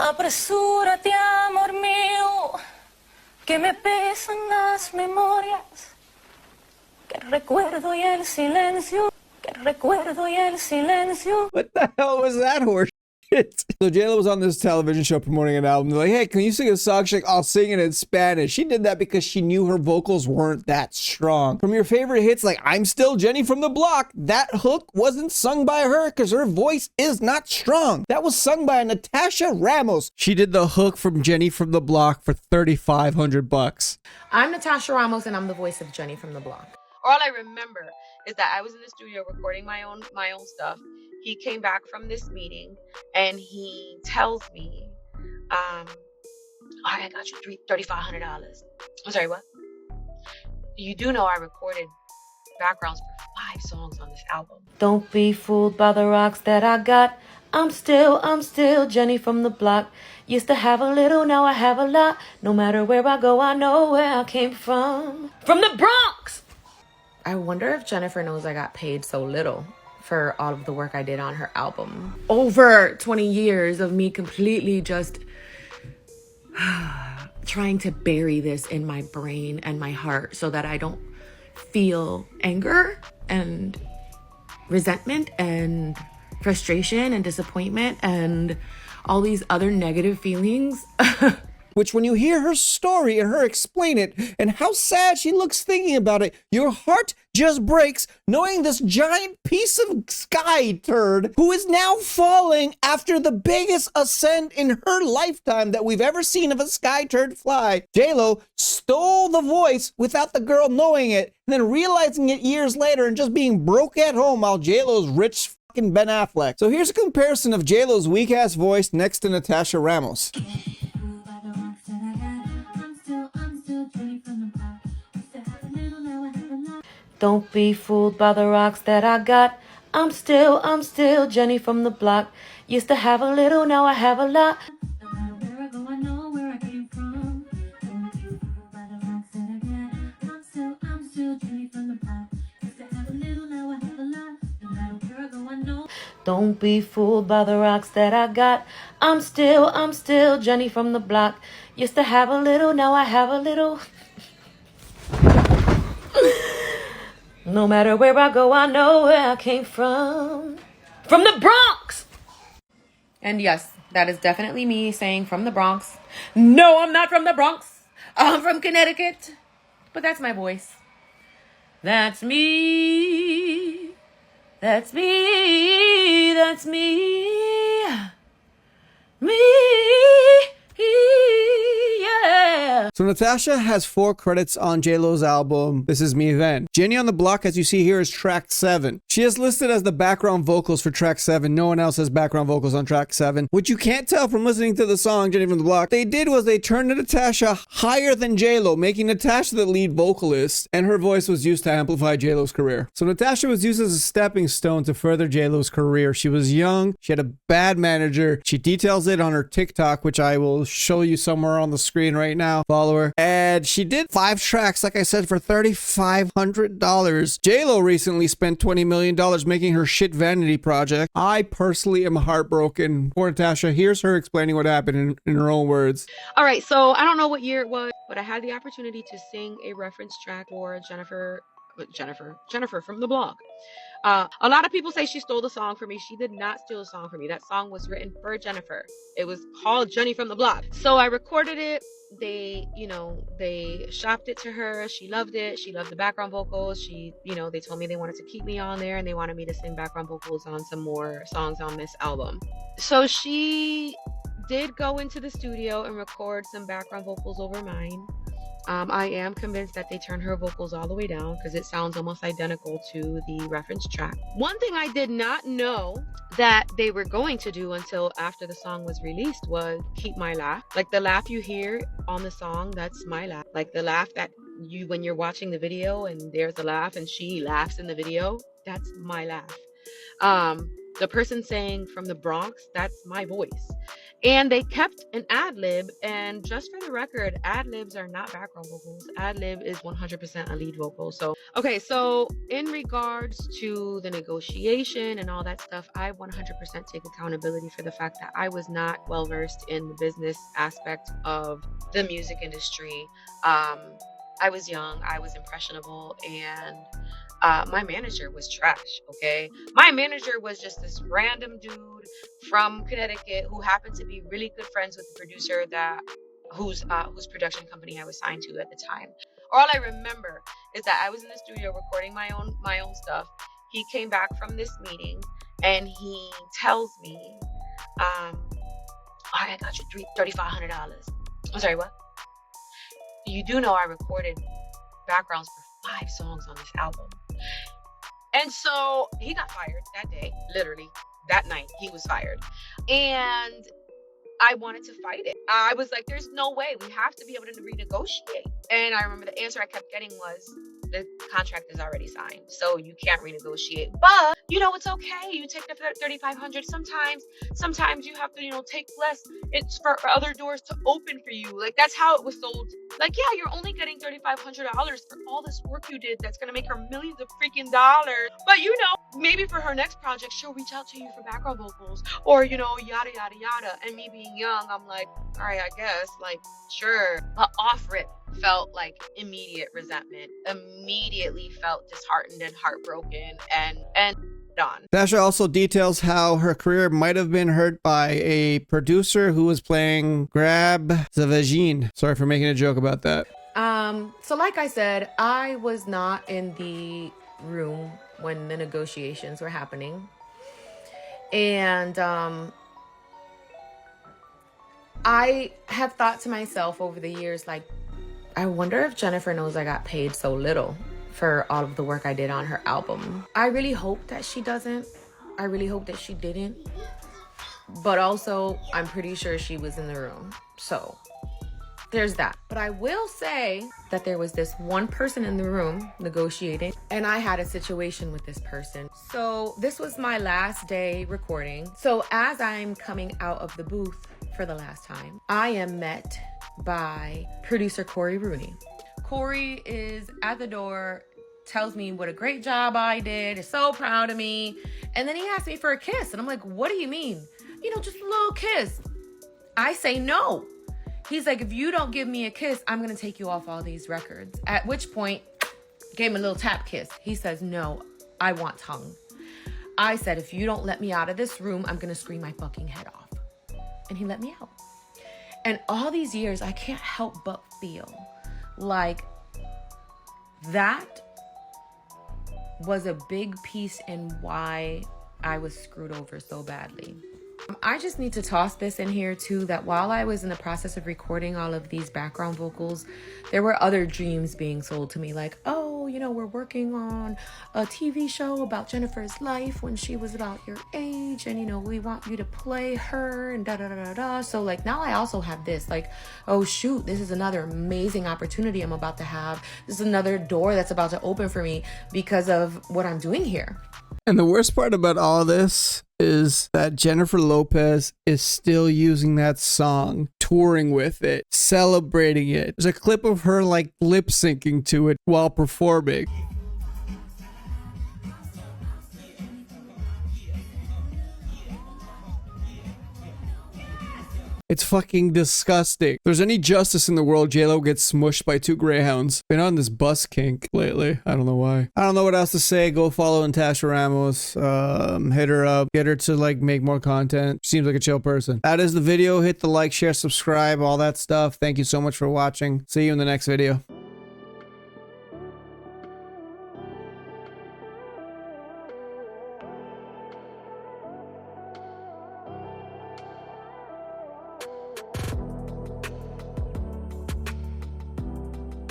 Apresúrate, amor mío, que me pesan las memorias, que recuerdo y el silencio, que recuerdo y el silencio. What the hell was that horse shit? So J-Lo was on this television show promoting an album. They're like, hey, can you sing a song? She's like, I'll sing it in Spanish. She did that because she knew her vocals weren't that strong. From your favorite hits like I'm Still Jenny from the Block, that hook wasn't sung by her because her voice is not strong. That was sung by Natasha Ramos. She did the hook from Jenny from the Block for $3,500. I'm Natasha Ramos and I'm the voice of Jenny from the Block. All I remember is that I was in the studio recording my own stuff. He came back from this meeting and he tells me, all right, I got you $3,500. I'm sorry, what? You do know I recorded backgrounds for 5 songs on this album. Don't be fooled by the rocks that I got. I'm still Jenny from the Block. Used to have a little, now I have a lot. No matter where I go, I know where I came from. From the Bronx! I wonder if Jennifer knows I got paid so little for all of the work I did on her album. Over 20 years of me completely just trying to bury this in my brain and my heart so that I don't feel anger and resentment and frustration and disappointment and all these other negative feelings. Which when you hear her story and her explain it and how sad she looks thinking about it, your heart just breaks knowing this giant piece of sky turd who is now falling after the biggest ascent in her lifetime that we've ever seen of a sky turd fly. J-Lo stole the voice without the girl knowing it and then realizing it years later and just being broke at home while J-Lo's rich fucking Ben Affleck. So here's a comparison of J-Lo's weak-ass voice next to Natasha Ramos. Don't be fooled by the rocks that I got. I'm still Jenny from the Block. Used to have a little, now I have a lot. No matter where I go, I know where I came from. Don't be fooled by the rocks that I got. I'm still Jenny from the Block. Used to have a little, now I have a lot. No matter where I go, I know. Don't be fooled by the rocks that I got. I'm still Jenny from the Block. Used to have a little, now I have a little. No matter where I go, I know where I came from. From the Bronx! And yes, that is definitely me saying from the Bronx. No, I'm not from the Bronx. I'm from Connecticut. But that's my voice. That's me. That's me. That's me. Me. Yeah. So Natasha has 4 credits on J-Lo's album, This Is Me Then. Jenny on the Block, as you see here, is track 7. She is listed as the background vocals for track 7. No one else has background vocals on track 7, which you can't tell from listening to the song Jenny from the Block. They did was they turned Natasha higher than J-Lo, making Natasha the lead vocalist, and her voice was used to amplify J-Lo's career. So Natasha was used as a stepping stone to further J-Lo's career. She was young, she had a bad manager. She details it on her TikTok, which I will show you somewhere on the screen right now. Follow her. And she did 5 tracks, like I said, for $3,500. J-Lo recently spent $20 million making her shit vanity project. I personally am heartbroken for Natasha. Here's her explaining what happened in her own words. All right, so I don't know what year it was, but I had the opportunity to sing a reference track for Jennifer from the Block. A lot of people say she stole the song from me. She did not steal the song from me. That song was written for Jennifer. It was called Jenny from the Block. So I recorded it. They shopped it to her. She loved it. She loved the background vocals. They told me they wanted to keep me on there and they wanted me to sing background vocals on some more songs on this album. So she did go into the studio and record some background vocals over mine. I am convinced that they turned her vocals all the way down because it sounds almost identical to the reference track. One thing I did not know that they were going to do until after the song was released was keep my laugh. Like the laugh you hear on the song, that's my laugh. Like the laugh that when you're watching the video and there's a laugh and she laughs in the video, that's my laugh. The person saying from the Bronx, that's my voice. And they kept an ad lib. And just for the record, ad libs are not background vocals. Ad lib is 100% a lead vocal. So, okay, so in regards to the negotiation and all that stuff, I 100% take accountability for the fact that I was not well versed in the business aspect of the music industry. I was young, I was impressionable, and my manager was trash. Okay, my manager was just this random dude from Connecticut who happened to be really good friends with the producer whose production company I was signed to at the time. All I remember is that I was in the studio recording my own stuff. He came back from this meeting and he tells me, "All right, I got you $3,500. I'm sorry, what? You do know I recorded backgrounds for 5 songs on this album." And so he got fired that day, literally that night he was fired. And I wanted to fight it. I was like, there's no way, we have to be able to renegotiate. And I remember the answer I kept getting was, the contract is already signed, so you can't renegotiate. But you know, it's okay. You take the $3,500. Sometimes you have to, take less. It's for other doors to open for you. Like, that's how it was sold. Like, yeah, you're only getting $3,500 for all this work you did. That's gonna make her millions of freaking dollars. But maybe for her next project, she'll reach out to you for background vocals, or yada yada yada. And me being young, I'm like, all right, I guess, like, sure. But off rip, felt like immediate resentment, immediately felt disheartened and heartbroken, and on. Natasha also details how her career might have been hurt by a producer who was playing Grab the Vagine. Sorry for making a joke about that. So like I said, I was not in the room when the negotiations were happening. And I have thought to myself over the years, like, I wonder if Jennifer knows I got paid so little for all of the work I did on her album. I really hope that she doesn't. I really hope that she didn't. But also, I'm pretty sure she was in the room. So there's that. But I will say that there was this one person in the room negotiating, and I had a situation with this person. So this was my last day recording. So as I'm coming out of the booth for the last time, I am met by producer Corey Rooney. Corey is at the door, tells me what a great job I did, is so proud of me. And then he asks me for a kiss. And I'm like, what do you mean? Just a little kiss. I say no. He's like, if you don't give me a kiss, I'm going to take you off all these records. At which point, gave him a little tap kiss. He says, no, I want tongue. I said, if you don't let me out of this room, I'm going to scream my fucking head off. And he let me out. And all these years, I can't help but feel like that was a big piece in why I was screwed over so badly. I just need to toss this in here too, that while I was in the process of recording all of these background vocals, there were other dreams being sold to me, like, oh, we're working on a TV show about Jennifer's life when she was about your age, and we want you to play her, and da da da da da. So like, now I also have this, like, oh shoot, this is another amazing opportunity I'm about to have. This is another door that's about to open for me because of what I'm doing here. And the worst part about all this is that Jennifer Lopez is still using that song, touring with it, celebrating it. There's a clip of her like lip syncing to it while performing. It's fucking disgusting. If there's any justice in the world, JLo gets smushed by 2 greyhounds. Been on this bus kink lately. I don't know why. I don't know what else to say. Go follow Natasha Ramos. Hit her up. Get her to like make more content. Seems like a chill person. That is the video. Hit the like, share, subscribe, all that stuff. Thank you so much for watching. See you in the next video.